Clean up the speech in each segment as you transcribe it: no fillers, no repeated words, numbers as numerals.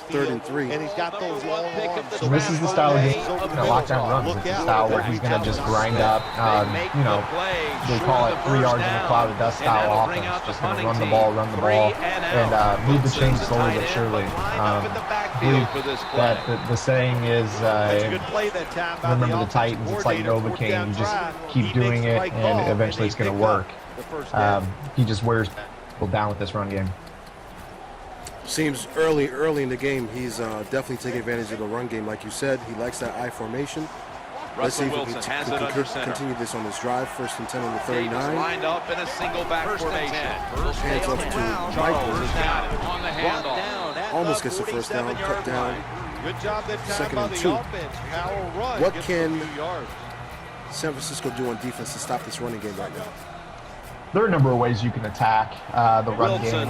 3rd and 3. And he's got those long arms. So this is the style of game that lockdown runs. It's the style where he's going to just grind up, you know, they call it 3 yards in a cloud of dust style offense. Just going to run the ball, and move the chains slowly but surely. I believe that the saying is, remember the Titans, it's like Novocaine, you just keep doing it and eventually it's going to work. He just wears people down with this run game. Seems early in the game, he's definitely taking advantage of the run game. Like you said, he likes that I formation. Let's see if he can continue this on this drive. 1st and 10 on the 39. Lined up in a single back formation. Hands off to Michael. Almost gets the 1st down, cut down. Good job that time 2nd and 2. Run. What can San Francisco do on defense to stop this running game right now? There are a number of ways you can attack the run game.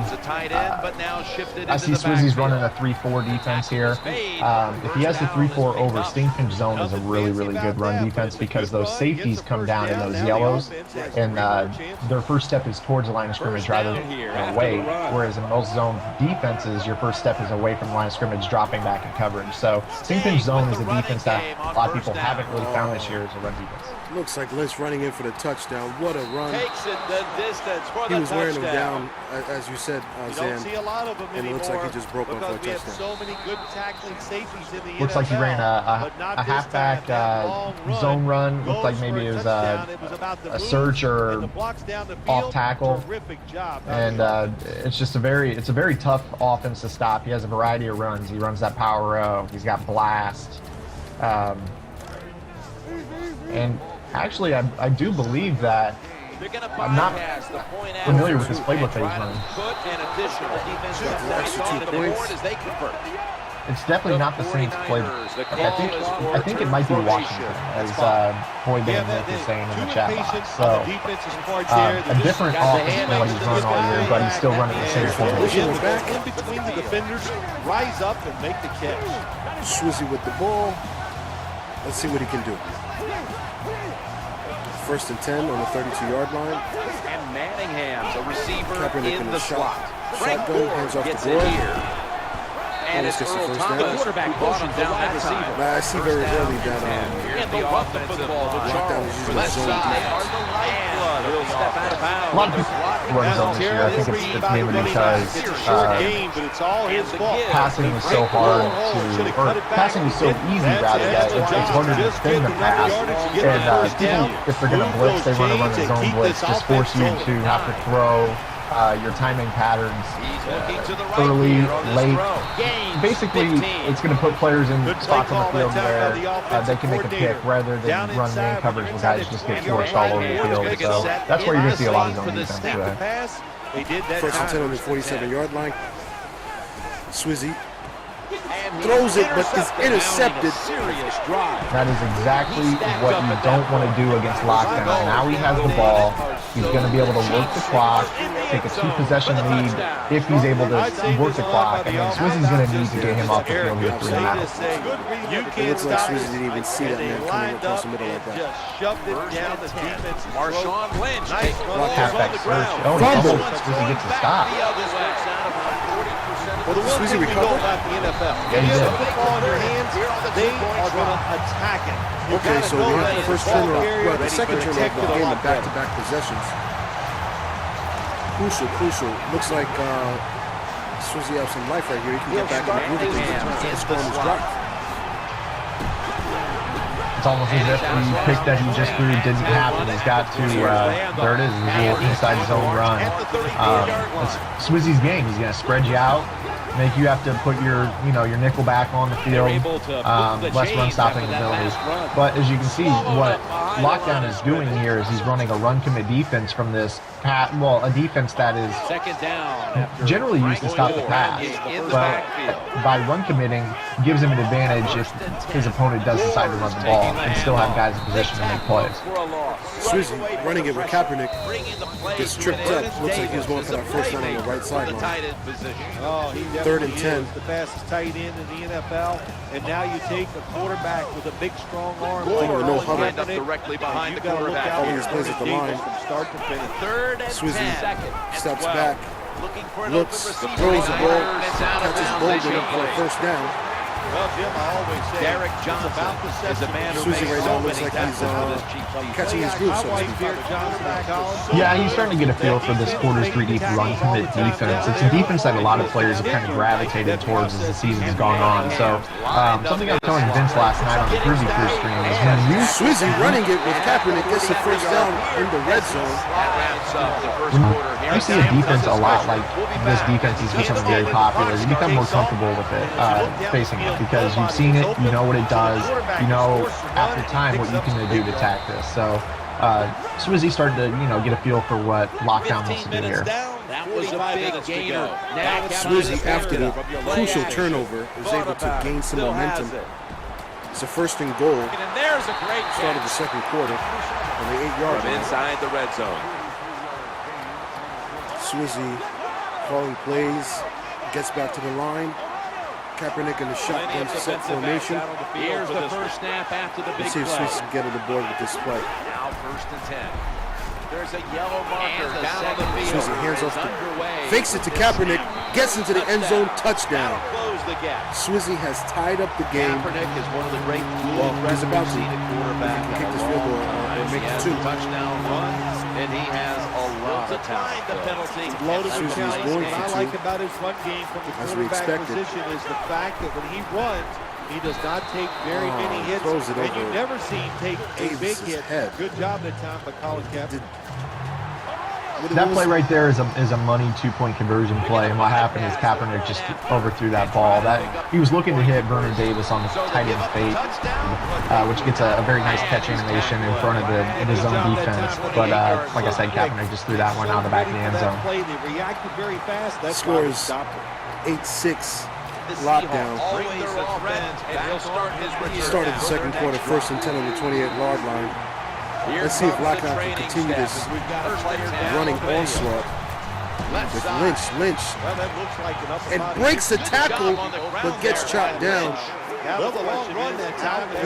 I see Swizzy's running a 3-4 defense here. If he has the 3-4 over, Stingfinch zone is a really good run defense because those safeties come down in those yellows, and their first step is towards the line of scrimmage rather than away, whereas in most zone defenses, your first step is away from the line of scrimmage, dropping back in coverage. So Stingfinch zone is a defense that a lot of people haven't really found this year as a run defense. Looks like Lynch running in for the touchdown. What a run. Takes it the distance for the touchdown. He was wearing him down, as you said, Zan. Don't see a lot of them and it looks like he just broke one for a we have touchdown. so many good tackling safeties in the Looks like he ran a halfback zone run. Looked like maybe it was a search or off tackle. And it's just a very tough offense to stop. He has a variety of runs. He runs that power row. He's got blast. And actually, I do believe that I'm not familiar with this playbook that he's running. It's definitely not the Saints playbook. I think it might be Washington, as Boyd is saying in the chat box. So a different offense than what he's run all year, but he's still running the same formation. In between the defenders, rise up and make the catch. Swizzy with the ball. Let's see what he can do. 1st and 10 on the 32-yard line. And Manningham's a receiver Kaepernick in the slot. Shotgun, hands off the board. And it's Earl Thomas, quarterback motion down that receiver. I see very early that the offensive lockdown is usually left zone side defense. are the lifeblood. He'll step out of bounds. A lot of people run zone this year. I think it's mainly because passing is so hard or passing is so easy rather that it's harder to defend the pass. And people, if they're going to blitz, they want to run a zone blitz, just force you to have to throw your timing patterns early, late. Basically, it's going to put players in spots on the field where they can make a pick rather than run man coverage where guys just get forced all over the field. So that's where you're going to see a lot of zone defense today. 1st and 10 on the 47-yard line. Swizzy throws it, but is intercepted. That is exactly what you don't want to do against lockdown. Now he has the ball. He's going to be able to work the clock, take a 2-possession lead if he's able to work the clock. I mean, Swizzy's going to need to get him off the field here 3 minutes. It looks like Swizzy didn't even see that man coming across the middle like that. Marshawn Lynch. Halfback search. Oh, Swizzy gets a stop. Swizzy recovered? Yeah, he did. Football in your hands, they are going to attack it. Okay, so we have the first turnover, well, the second turnover of the game in back-to-back possessions. Crucial. Looks like Swizzy has some life right here. He can get back in the groove and score on his drive. It's almost as if the pick that he just threw didn't happen. He's got to, there it is, his little inside zone run. It's Swizzy's game. He's going to spread you out, make you have to put your nickel back on the field, less run stopping ability. But as you can see, what lockdown is doing here is he's running a run commit defense from this a defense that is generally used to stop the pass, but by run committing gives him an advantage if his opponent does decide to run the ball and still have guys in position to make plays. Swizzy running it with Kaepernick gets tripped up. Looks like he was going for that first down on the right sideline. 3rd and 10. The fastest tight end in the NFL, and now you take a quarterback with a big, strong arm. No huddle. Directly behind the quarterback. All these plays at the line. From start to finish. 3rd and Swizzy 10. steps back, Looks, throws the ball, catches Bolden for a first down. Well, Jim, I always say Derek Johnson is a man who Swizzy right now looks like he's catching his groove, so to speak. Yeah, he's starting to get a feel for this quarter three deep run commit defense. It's a defense that a lot of players have kind of gravitated towards as the season's gone on. So something I was telling Vince last night on the Groovy Crew stream is when you Swizzy running it with Kaepernick gets the first down in the red zone. When you see a defense a lot like this defense is becoming very popular, you become more comfortable with it, facing it, because you've seen it, you know what it does, you know after time what you can do to attack this. So Swizzy started to get a feel for what lockdown wants to do here. That was a big gainer. Swizzy, after the crucial turnover, is able to gain some momentum. It's a first and goal. And there's a great start of the second quarter on the 8-yard line. Inside the red zone. Swizzy calling plays, gets back to the line. Kaepernick in the shotgun set formation. Here's the first snap after the big play. Let's see if Swizzy can get on the board with this play. Now 1st and 10. There's a yellow marker down on the field. Swizzy hands off fakes it to Kaepernick, gets into the end zone, touchdown. Swizzy has tied up the game. Kaepernick is one of the great he's about to kick this field goal and make it 2. Touchdown run, and he has a lot of talent. The penalty. Loaded with Swizzy is talent. going What for I 2. like about his run game from the quarterback position is the fact that when he runs, he does not take very many hits, and you never see him take a big hit. Good job that time by Colin Kaepernick. That play right there is a money 2-point conversion play, and what happened is Kaepernick just overthrew that ball. He was looking to hit Vernon Davis on the tight end fake, which gets a very nice catch animation in front of the zone defense. But like I said, Kaepernick just threw that one out of the back of the end zone. Score is 8-6. Lockdown. Started the second quarter, 1st and 10 on the 28-yard line. Let's see if Lockdown can continue this running onslaught with Lynch. And breaks the tackle, but gets chopped down. He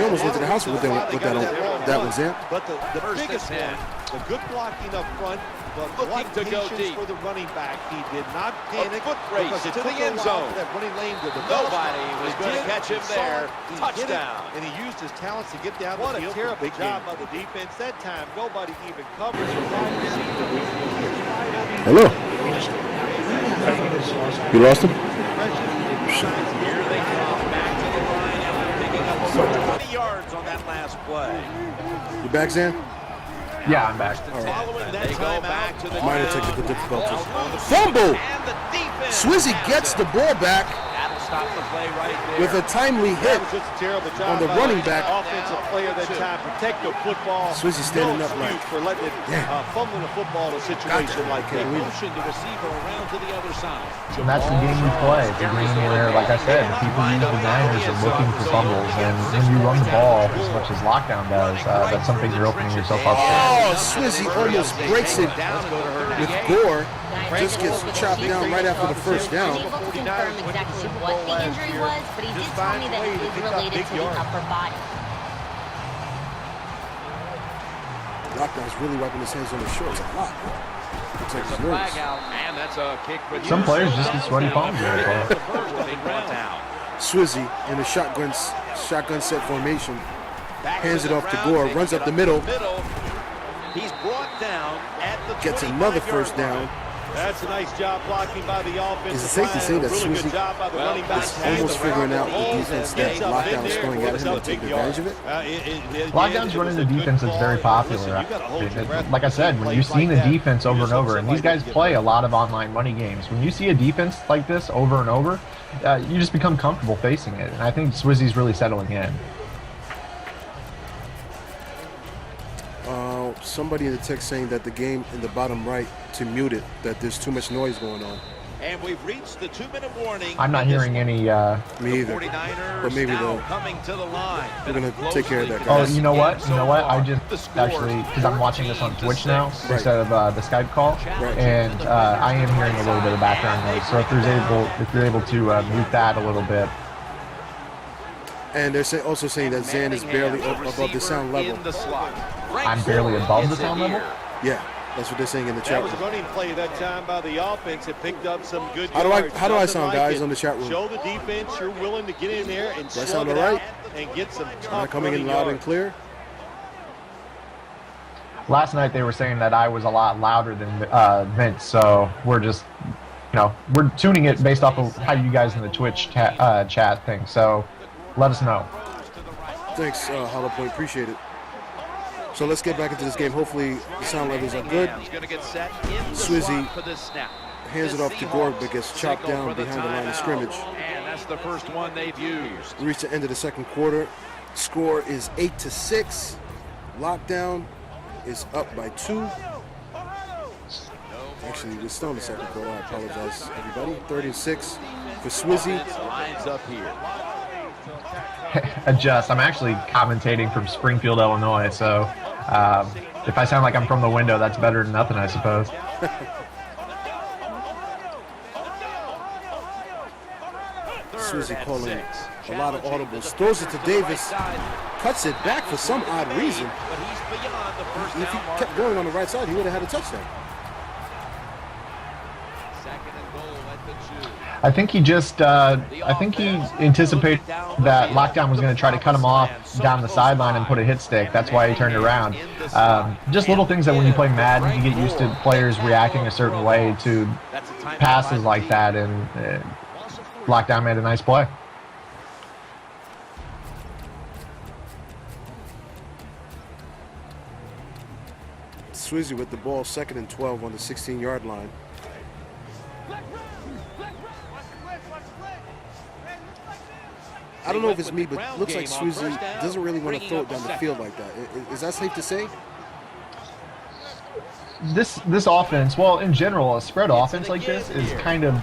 almost went to the house with that one, Zan. But the biggest one, the good blocking up front, but what patience for the running back. He did not panic. Foot race to the end zone. That running lane to the Nobody was going to catch him there. Touchdown. And he used his talents to get down the field. What a terrible job by the defense. That time, nobody even covers the wide receiver. Hello. You lost him? Here they come back to the line after picking up over 20 yards on that last play. You back, Zan? Yeah, I'm back. All right. They go back to the minor technical difficulties. Fumble! Swizzy gets the ball back with a timely hit on the running back. Offensive player that time, protect the football. Swizzy standing up like for letting it fumbling the football in a situation like that. Motion the receiver around to the other side. And that's the game we play. It's a game where, like I said, people use the Niners are looking for fumbles, and when you run the ball as much as Lockdown does, that's something you're opening yourself up to. Oh, Swizzy almost breaks it with Gore. Just gets chopped down right after the first down. I'm able to confirm exactly what the injury was, but he did tell me that it is related to the upper body. Lockdown's really wiping his hands on his shorts a lot. Looks like he's nervous. And that's a kick for Some players just get sweaty palms. Swizzy in a shotgun set formation. Hands it off to Gore, runs up the middle. He's brought down at the gets another first down. That's a nice job blocking by the offense. Is it safe to say that Swizzy is almost figuring out the defense that Lockdown is throwing at him and taking advantage of it? Lockdown's running the defense that's very popular. Like I said, when you've seen the defense over and over, and these guys play a lot of online money games, when you see a defense like this over and over, you just become comfortable facing it. And I think Swizzy's really settling in. Somebody in the text saying that the game in the bottom right to mute it, that there's too much noise going on. And we've reached the 2-minute warning. I'm not hearing any. Me either. But maybe coming to the line. We're gonna take care of that, Oh, guys. you know what? I just actually, because I'm watching this on Twitch now instead of the Skype call, and I am hearing a little bit of background noise. So if you're able to mute that a little bit. And they're also saying that Zan is barely above the sound level. I'm barely above the sound level? Yeah. That's what they're saying in the chat room. That was running play that time by the offense. It picked up some good How do I sound, guys, on the chat room? Show the defense you're willing to get in there and slug it out and get some tough. Am I coming in loud and clear? Last night they were saying that I was a lot louder than Vince, so we're just, we're tuning it based off of how you guys in the Twitch chat think. So let us know. Thanks, Hollow Point. Appreciate it. So let's get back into this game. Hopefully the sound levels are good. Swizzy hands it off to Gorg, but gets chopped down behind the line of scrimmage. And that's the first one they've used. We reach the end of the second quarter. Score is 8-6. Lockdown is up by 2. Actually, we're still in the second quarter. I apologize, everybody. 36 for Swizzy. Lines up here. Adjust. I'm actually commentating from Springfield, Illinois, so if I sound like I'm from the window, that's better than nothing, I suppose. Swizzy calling a lot of audibles. Throws it to Davis. Cuts it back for some odd reason. If he kept going on the right side, he would have had a touchdown. I think he just, I think he anticipated that Lockdown was going to try to cut him off down the sideline and put a hit stick. That's why he turned around. Just little things that when you play Madden, you get used to players reacting a certain way to passes like that, and Lockdown made a nice play. Swizzy with the ball, 2nd and 12 on the 16-yard line. I don't know if it's me, but it looks like Swizzy doesn't really want to throw it down the field like that. Is that safe to say? This offense, well, in general, a spread offense like this is kind of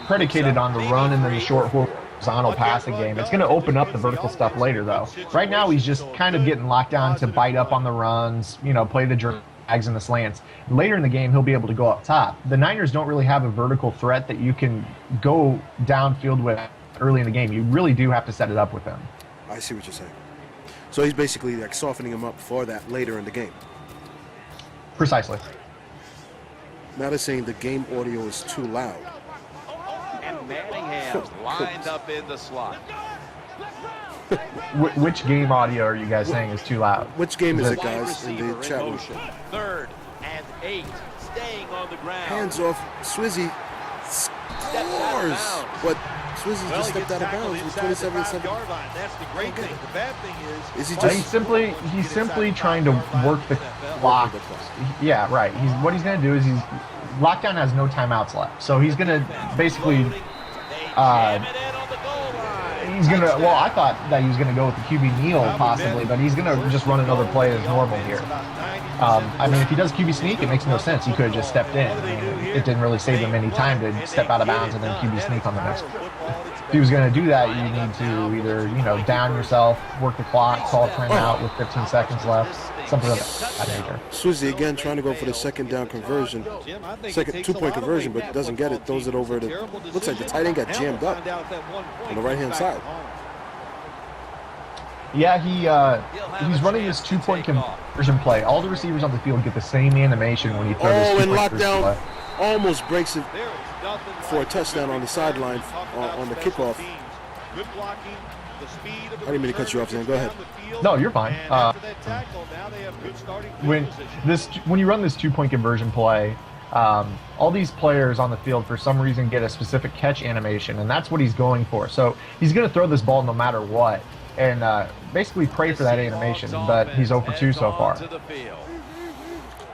predicated on the run and then the short horizontal passing game. It's going to open up the vertical stuff later, though. Right now, he's just kind of getting locked down to bite up on the runs, play the drags and the slants. Later in the game, he'll be able to go up top. The Niners don't really have a vertical threat that you can go downfield with early in the game. You really do have to set it up with them. I see what you're saying. So he's basically like softening him up for that later in the game. Precisely. Now they're saying the game audio is too loud. And Manningham's lined up in the slot. Which game audio are you guys saying is too loud? Which game is it, guys, in the chat room? 3rd and 8, staying on the ground. Hands off. Swizzy scores, but Swizzy just stepped out of bounds with 27-7. That's the great thing. The bad thing is he just he's simply trying to work the clock. Yeah, right. What he's going to do is Lockdown has no timeouts left, so he's going to basically well, I thought that he was going to go with the QB kneel possibly, but he's going to just run another play as normal here. I mean, if he does QB sneak, it makes no sense. He could have just stepped in. I mean, it didn't really save him any time to step out of bounds and then QB sneak on the next. If he was going to do that, you need to either, down yourself, work the clock, call a timeout with 15 seconds left, something of that nature. Swizzy again trying to go for the 2nd down conversion. 2-point conversion, but doesn't get it. Throws it over to, looks like the tight end got jammed up on the right-hand side. Yeah, he's running this 2-point conversion play. All the receivers on the field get the same animation when he throws this 2-point conversion play. Almost breaks it for a touchdown on the sideline on the kickoff. I didn't mean to cut you off, Zan. Go ahead. No, you're fine. When you run this 2-point conversion play, all these players on the field for some reason get a specific catch animation, and that's what he's going for. So he's going to throw this ball no matter what, and basically pray for that animation. But he's 0 for 2 so far.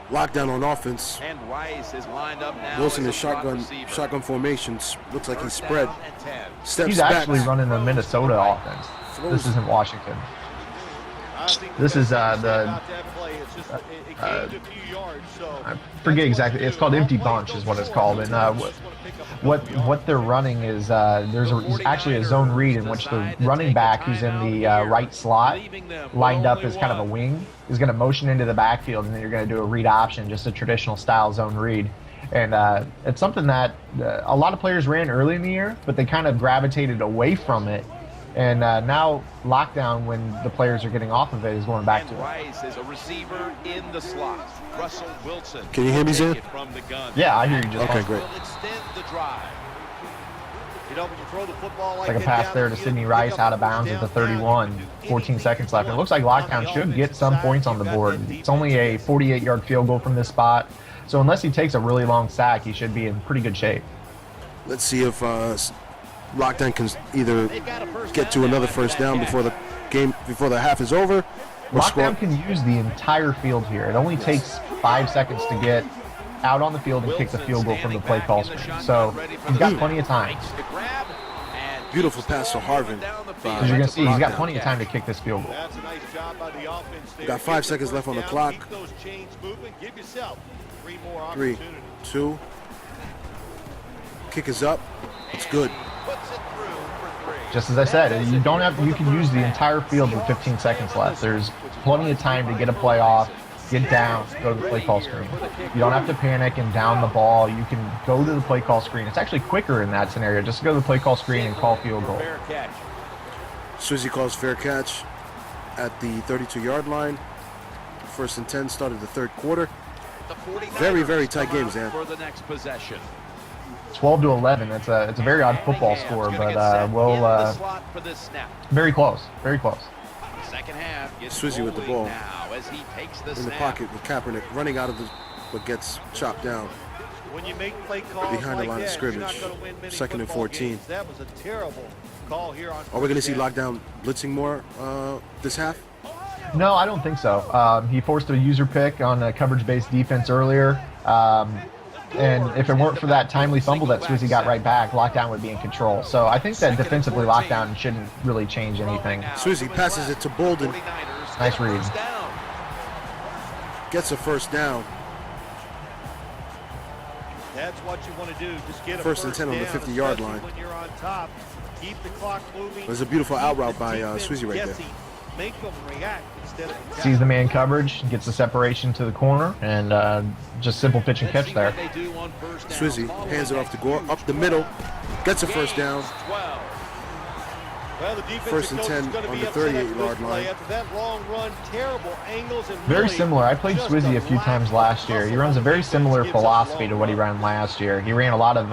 Lockdown on offense. And Rice is lined up now. Wilson is shotgun formations. Looks like he's spread. He's actually running the Minnesota offense. This isn't Washington. This is I forget exactly. It's called empty bunch is what it's called. And what they're running is there's actually a zone read in which the running back who's in the right slot, lined up as kind of a wing, is going to motion into the backfield, and then you're going to do a read option, just a traditional style zone read. And it's something that a lot of players ran early in the year, but they kind of gravitated away from it And now lockdown, when the players are getting off of it, is going back to it. Rice is a receiver in the slot. Russell Wilson. Can you hear me, Zan? Yeah, I hear you just okay, great. Extend the drive. You know, when you throw the football like a pass there to Sidney Rice out of bounds at the 31, 14 seconds left. And it looks like lockdown should get some points on the board. It's only a 48-yard field goal from this spot. So unless he takes a really long sack, he should be in pretty good shape. Let's see if lockdown can either get to another first down before the half is over. Lockdown can use the entire field here. It only takes 5 seconds to get out on the field and kick the field goal from the play call screen. So he's got plenty of time. Beautiful pass to Harvin. As you're going to see, he's got plenty of time to kick this field goal. Got 5 seconds left on the clock. 3, 2. Kick is up. It's good. Just as I said, you can use the entire field with 15 seconds left. There's plenty of time to get a play off, get down, go to the play call screen. You don't have to panic and down the ball. You can go to the play call screen. It's actually quicker in that scenario. Just go to the play call screen and call field goal. Swizzy calls fair catch at the 32-yard line. 1st and 10, started the third quarter. Very, very tight game, Zan. For the next possession. 12-11. It's a very odd football score, but very close. Very close. Second half. Swizzy with the ball now as he takes the in the pocket with Kaepernick running out of but gets chopped down. When you make play calls behind the line of scrimmage. 2nd and 14. Games. That was a terrible call here on. Are we going to see lockdown blitzing more this half? No, I don't think so. He forced a user pick on a coverage-based defense earlier. And if it weren't for that timely fumble that Swizzy got right back, lockdown would be in control. So I think that defensively lockdown shouldn't really change anything. Swizzy passes it to Bolden. Nice read. Gets a first down. That's what you want to do. Just get a 1st and 10 on the 50-yard line. When you're on top, keep the clock moving. There's a beautiful out route by Swizzy right there. Make them react instead of sees the man coverage, gets the separation to the corner, and just simple pitch and catch there. Swizzy hands it off to Gore, up the middle, gets a first down. Well, 1st and 10 on the 38-yard line. After that long run, terrible angles and very similar. I played Swizzy a few times last year. He runs a very similar philosophy to what he ran last year. He ran a lot of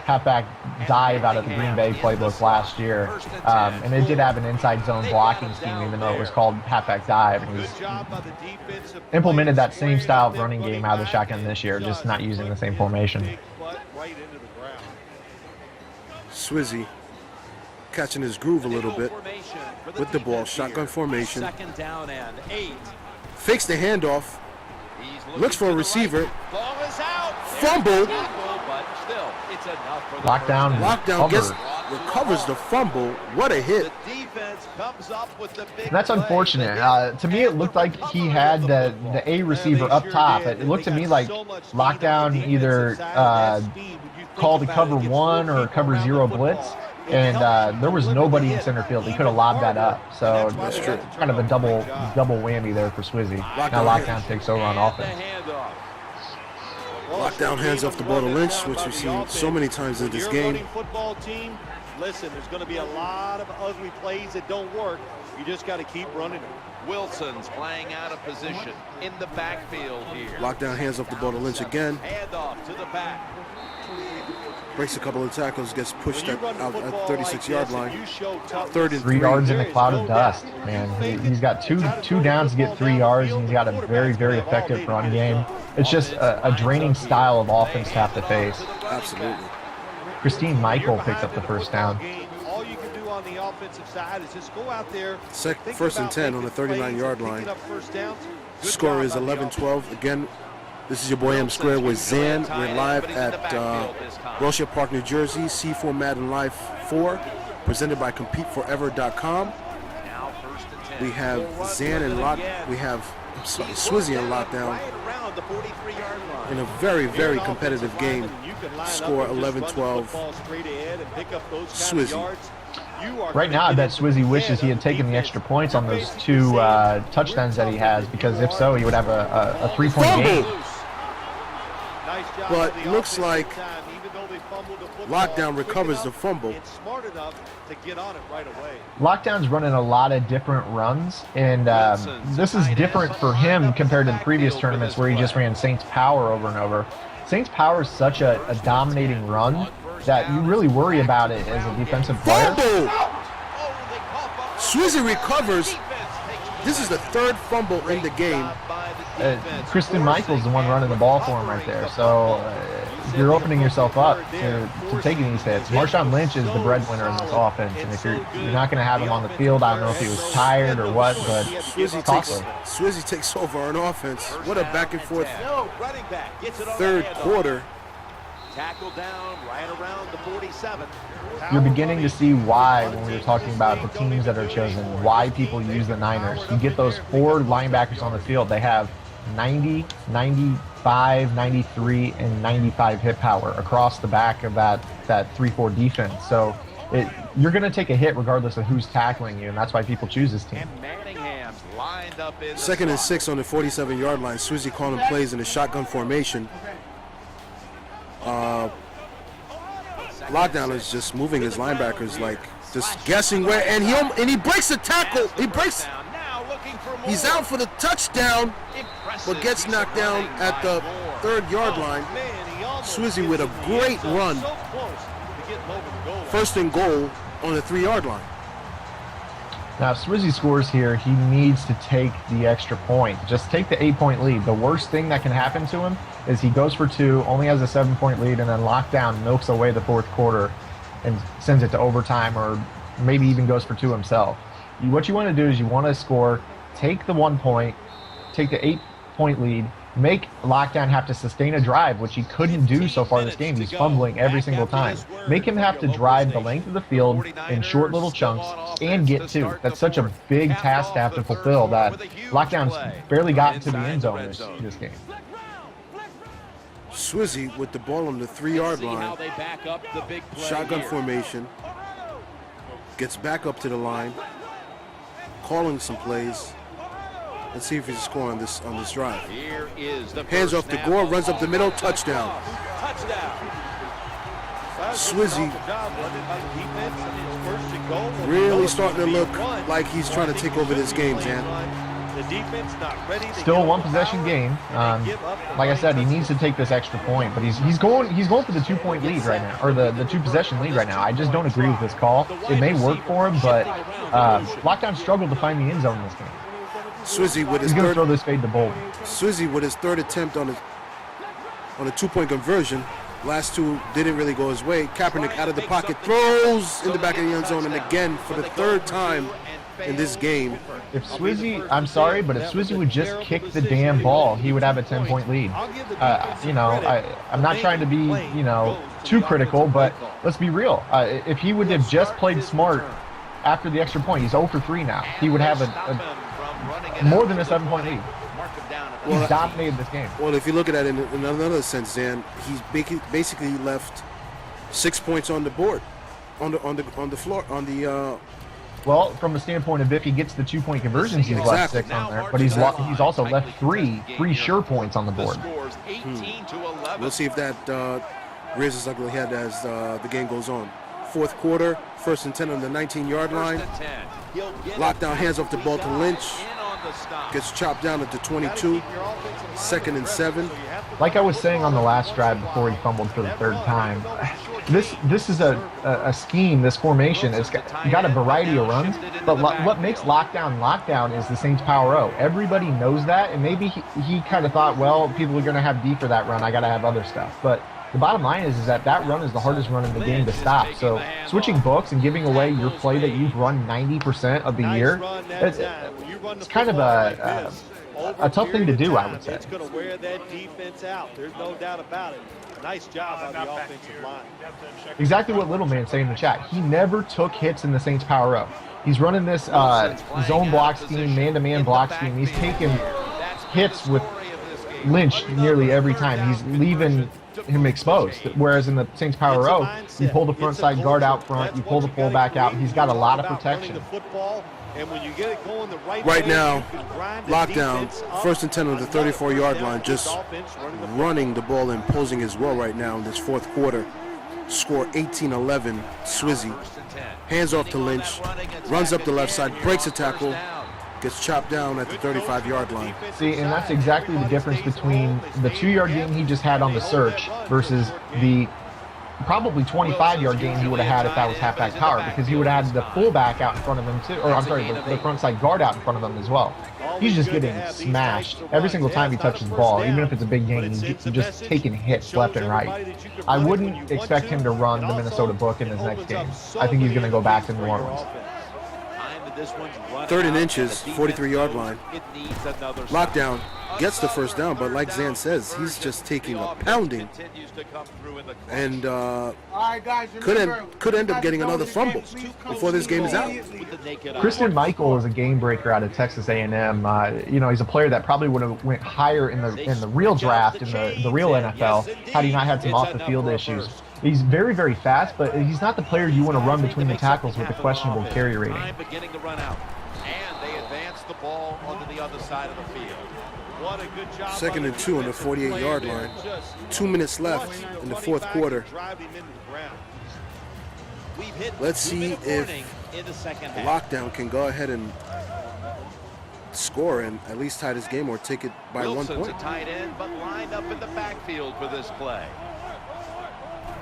halfback dive out of the Green Bay playbook last year, and it did have an inside zone blocking scheme, even though it was called halfback dive. And he's implemented that same style of running game out of the shotgun this year, just not using the same formation. Swizzy catching his groove a little bit with the ball, shotgun formation. Fakes the handoff, looks for a receiver, fumble. Lockdown recovers the fumble. What a hit. And that's unfortunate. To me, it looked like he had the A receiver up top. It looked to me like lockdown either called a cover 1 or cover 0 blitz. And there was nobody in center field. He could have lobbed that up. So that's true. Kind of a double whammy there for Swizzy. Now lockdown takes over on offense. Lockdown hands off the ball to Lynch, which we've seen so many times in this game. Football team, listen, there's going to be a lot of ugly plays that don't work. You just got to keep running them. Wilson's playing out of position in the backfield here. Lockdown hands off the ball to Lynch again. Handoff to the back. Breaks a couple of tackles, gets pushed at 36-yard line. 3rd and 3 yards in a cloud of dust, man. He's got two downs to get 3 yards, and he's got a very, very effective run game. It's just a draining style of offense to have to face. Absolutely. Christine Michael picks up the first down. All you can do on the offensive side is just go out there. 1st and 10 on the 39-yard line. Score is 11-12. Again, this is your boy M Square with Zan. We're live at Rochelle Park, New Jersey. C4 Madden Live 4, presented by CompeteForever.com. We have Zan and Swizzy in lockdown in a very, very competitive game. Score 11-12. Swizzy. Right now, I bet Swizzy wishes he had taken the extra points on those 2 touchdowns that he has, because if so, he would have a 3-point game. But looks like Lockdown recovers the fumble. Lockdown's running a lot of different runs, and this is different for him compared to the previous tournaments where he just ran Saints Power over and over. Saints Power is such a dominating run that you really worry about it as a defensive player. Fumble! Swizzy recovers. This is the third fumble in the game. Kristen Michael's the one running the ball for him right there. So you're opening yourself up to taking these hits. Marshawn Lynch is the breadwinner in this offense, and if you're not going to have him on the field, I don't know if he was tired or what, but Swizzy takes over on offense. What a back and forth third quarter. Tackle down right around the 47. You're beginning to see why, when we were talking about the teams that are chosen, why people use the Niners. You get those 4 linebackers on the field. They have 90, 95, 93, and 95 hit power across the back of that 3-4 defense. So you're going to take a hit regardless of who's tackling you, and that's why people choose this team. Second and 6 on the 47-yard line. Swizzy calling plays in a shotgun formation. Lockdown is just moving his linebackers, like just guessing where, and he breaks the tackle. He's out for the touchdown, but gets knocked down at the 3rd-yard line. Swizzy with a great run. First and goal on the 3-yard line. Now, if Swizzy scores here, he needs to take the extra point. Just take the 8-point lead. The worst thing that can happen to him is he goes for 2, only has a 7-point lead, and then Lockdown milks away the 4th quarter and sends it to overtime, or maybe even goes for 2 himself. What you want to do is you want to score, take the 1 point, take the 8-point lead, make Lockdown have to sustain a drive, which he couldn't do so far this game. He's fumbling every single time. Make him have to drive the length of the field in short little chunks and get 2. That's such a big task to have to fulfill that Lockdown's barely gotten to the end zone this game. Swizzy with the ball on the 3-yard line. Shotgun formation. Gets back up to the line. Calling some plays. Let's see if he's scoring on this drive. Hands off to Gore, runs up the middle, touchdown. Swizzy really starting to look like he's trying to take over this game, Jan. Still a 1-possession game. Like I said, he needs to take this extra point, but he's going for the 2-point lead right now, or the 2-possession lead right now. I just don't agree with this call. It may work for him, but Lockdown struggled to find the end zone in this game. Swizzy with his He's going to throw this fade to bowl. Swizzy with his 3rd attempt on a 2-point conversion. Last 2 didn't really go his way. Kaepernick out of the pocket, throws in the back of the end zone, and again for the 3rd time in this game. If Swizzy, I'm sorry, but if Swizzy would just kick the damn ball, he would have a 10-point lead. I'm not trying to be, too critical, but let's be real. If he would have just played smart after the extra point, he's 0 for 3 now. He would have more than a 7-point lead. He's dominated this game. Well, if you look at it in another sense, Dan, he's basically left 6 points on the board, on the floor, on the. Well, from the standpoint of if he gets the 2-point conversions, he's left 6 on there, but he's also left three sure points on the board. We'll see if that raises his ugly head as the game goes on. 4th quarter, 1st and 10 on the 19-yard line. Lockdown hands off the ball to Lynch. Gets chopped down at the 22. 2nd and 7. Like I was saying on the last drive before he fumbled for the 3rd time, this is a scheme, this formation. It's got a variety of runs, but what makes Lockdown is the Saints Power O. Everybody knows that, and maybe he kind of thought, well, people are going to have D for that run. I got to have other stuff. But the bottom line is that run is the hardest run in the game to stop. So switching books and giving away your play that you've run 90% of the year, it's kind of a tough thing to do, I would say. It's going to wear that defense out. There's no doubt about it. Nice job on the offensive line. Exactly what Little Man saying in the chat. He never took hits in the Saints Power O. He's running this zone block scheme, man-to-man block scheme. He's taking hits with Lynch nearly every time. He's leaving him exposed. Whereas in the Saints Power O, you pull the front side guard out front, you pull the fullback out. He's got a lot of protection. And when you get it going the right now, lockdown, first and 10 on the 34-yard line, just running the ball and posing as well right now in this fourth quarter. Score 18-11, Swizzy. Hands off to Lynch, runs up the left side, breaks a tackle, gets chopped down at the 35-yard line. See, and that's exactly the difference between the 2-yard gain he just had on the search versus the probably 25-yard gain he would have had if that was halfback power, because he would have had the fullback out in front of him too, or I'm sorry, the front side guard out in front of him as well. He's just getting smashed every single time he touches the ball, even if it's a big gain. He's just taking hits left and right. I wouldn't expect him to run the Minnesota book in his next game. I think he's going to go back to New Orleans. 3rd and inches, 43-yard line. Lockdown gets the first down, but like Zan says, he's just taking a pounding and could end up getting another fumble before this game is out. Christian Michael is a game breaker out of Texas A&M. You know, he's a player that probably would have went higher in the real draft, in the real NFL, had he not had some off-the-field issues. He's very, very fast, but he's not the player you want to run between the tackles with a questionable carry rating. Beginning to run out, and they advance the ball onto the other side of the field. What a good job. 2nd and 2 on the 48-yard line. 2 minutes left in the fourth quarter. Let's see if lockdown can go ahead and score and at least tie this game or take it by 1 point. A tight end, but lined up in the backfield for this play.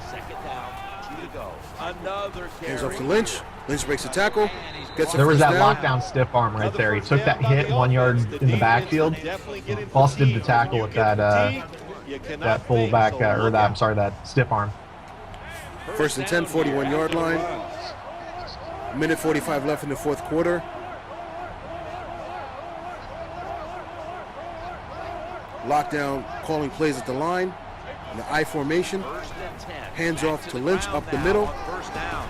2nd down, 2 to go. Another carry. Hands off to Lynch. Lynch breaks a tackle. Gets There was that down. lockdown stiff arm right there. He took that hit 1 yard in the backfield, busted the tackle with that fullback, that stiff arm. 1st and 10, 41-yard line. Minute 45 left in the fourth quarter. Lockdown calling plays at the line. In the I formation. Hands off to Lynch up the middle. First down.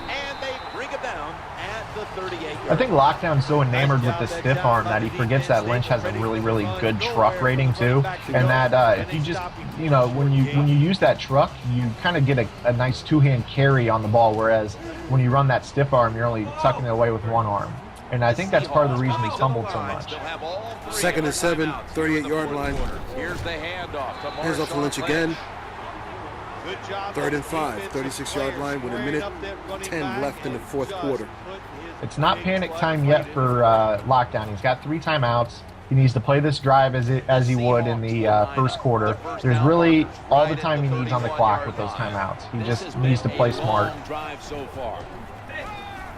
And they bring him down at the 38-yard. I think lockdown's so enamored with the stiff arm that he forgets that Lynch has a really, really good truck rating too, and that if you just, you know, when you use that truck, you kind of get a nice two-hand carry on the ball, whereas when you run that stiff arm, you're only tucking it away with one arm. And I think that's part of the reason he's fumbled so much. 2nd and 7, 38-yard line. Here's the handoff. Hands off to Lynch again. 3rd and 5, 36-yard line with a minute 10 left in the fourth quarter. It's not panic time yet for lockdown. He's got 3 timeouts. He needs to play this drive as he would in the first quarter. There's really all the time he needs on the clock with those timeouts. He just needs to play smart.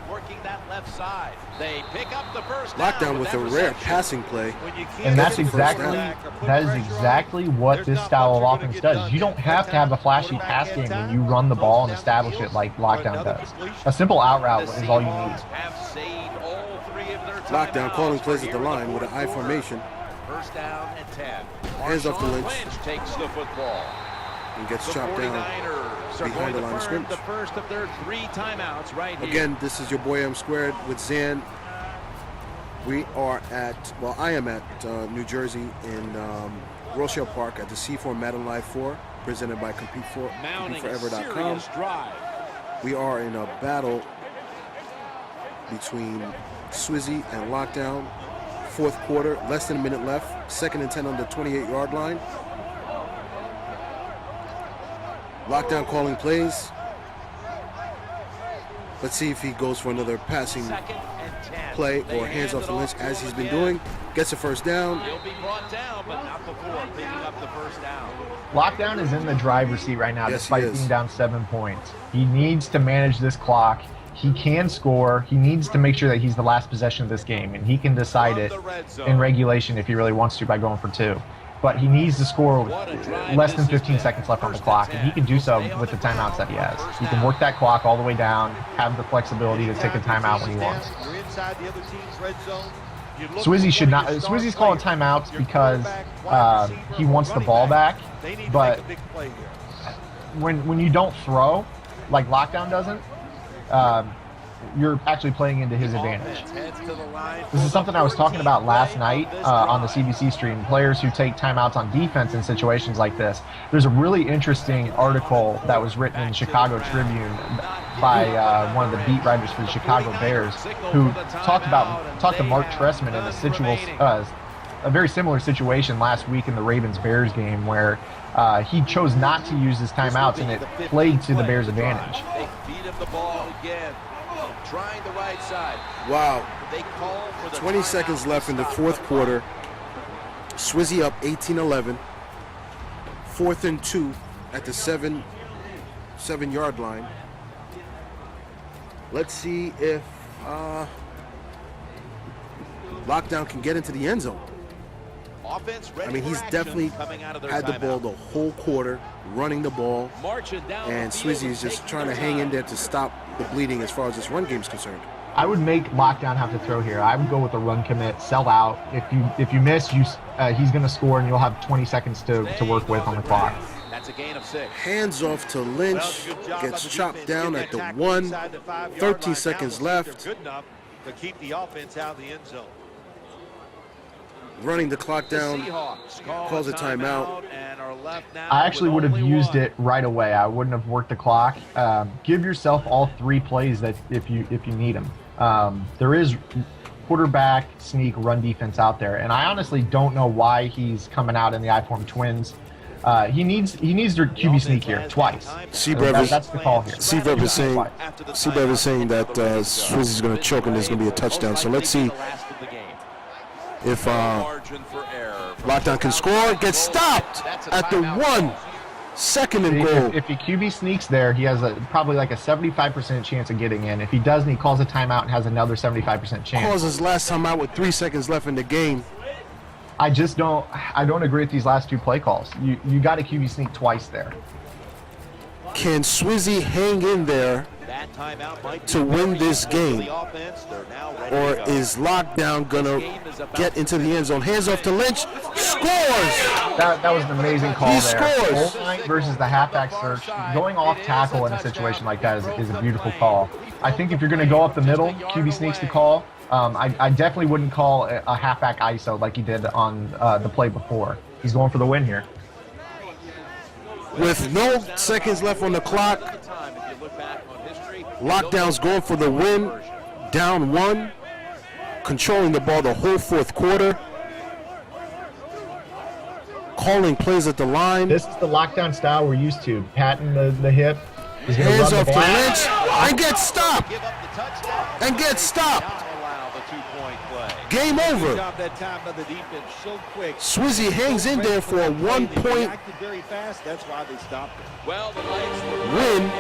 Working that left side. They pick up the first Lockdown with a rare passing play. And that's exactly what this style of offense does. You don't have to have a flashy pass game when you run the ball and establish it like lockdown does. A simple out route is all you need. Lockdown calling plays at the line with an I formation. First down and 10. Hands off to Lynch. Takes the football. And gets chopped down behind the line of scrimmage. The first of their 3 timeouts right here. Again, this is your boy M Squared with Zan. We are at, well, I am at New Jersey in Rochelle Park at the C4 Madden Live 4, presented by CompeteForever.com. We are in a battle between Swizzy and Lockdown. Fourth quarter, less than a minute left. 2nd and 10 on the 28-yard line. Lockdown calling plays. Let's see if he goes for another passing play or hands off the Lynch as he's been doing. Gets a first down. He'll be brought down, but not before picking up the first down. Lockdown is in the driver's seat right now, yes, despite being down 7 points. He needs to manage this clock. He can score. He needs to make sure that he's the last possession of this game, and he can decide it in regulation if he really wants to by going for 2. But he needs to score with less than 15 seconds left on the clock, and he can do so with the timeouts that he has. He can work that clock all the way down, have the flexibility to take a timeout when he wants. Swizzy should not. Swizzy's calling timeouts because he wants the ball back, but when you don't throw, like Lockdown doesn't, you're actually playing into his advantage. This is something I was talking about last night on the CBC stream, players who take timeouts on defense in situations like this. There's a really interesting article that was written in the Chicago Tribune by one of the beat writers for the Chicago Bears, who talked to Mark Trestman in a very similar situation last week in the Ravens-Bears game where he chose not to use his timeouts, and it played to the Bears' advantage. They feed him the ball again. Trying the right side. Wow. They call for the 20 seconds left in the fourth quarter. Swizzy up 18-11. 4th and 2 at the 7-yard line. Let's see if Lockdown can get into the end zone. I mean, he's definitely had the ball the whole quarter, running the ball, and Swizzy is just trying to hang in there to stop the bleeding as far as this run game is concerned. I would make Lockdown have to throw here. I would go with a run commit, sell out. If you miss, he's going to score, and you'll have 20 seconds to work with on the clock. That's a gain of 6. Hands off to Lynch, gets chopped down at the 1. 13 seconds left. Good enough to keep the offense out of the end zone. Running the clock down, calls a timeout. I actually would have used it right away. I wouldn't have worked the clock. Give yourself all 3 plays that if you need them. There is quarterback, sneak, run defense out there, and I honestly don't know why he's coming out in the I-form twins. He needs their QB sneak here twice. That's the call here. C-Brev is saying that Swizzy's going to choke and there's going to be a touchdown. So let's see if Lockdown can score. Gets stopped at the 1. 2nd and goal. If he QB sneaks there, he has probably like a 75% chance of getting in. If he doesn't, he calls a timeout and has another 75% chance. Calls his last time out with 3 seconds left in the game. I don't agree with these last 2 play calls. You got to QB sneak twice there. Can Swizzy hang in there to win this game? Or is Lockdown going to get into the end zone? Hands off to Lynch. Scores! That was an amazing call he there. Scores! Goal line versus the halfback search. Going off tackle in a situation like that is a beautiful call. I think if you're going to go up the middle, QB sneaks the call. I definitely wouldn't call a halfback ISO like he did on the play before. He's going for the win here. With no seconds left on the clock, Lockdown's going for the win. Down 1, controlling the ball the whole fourth quarter. Calling plays at the line. This is the Lockdown style we're used to. Patting the hip. Hands off to Lynch and gets stopped. Game over. Swizzy hangs in there for a 1-point win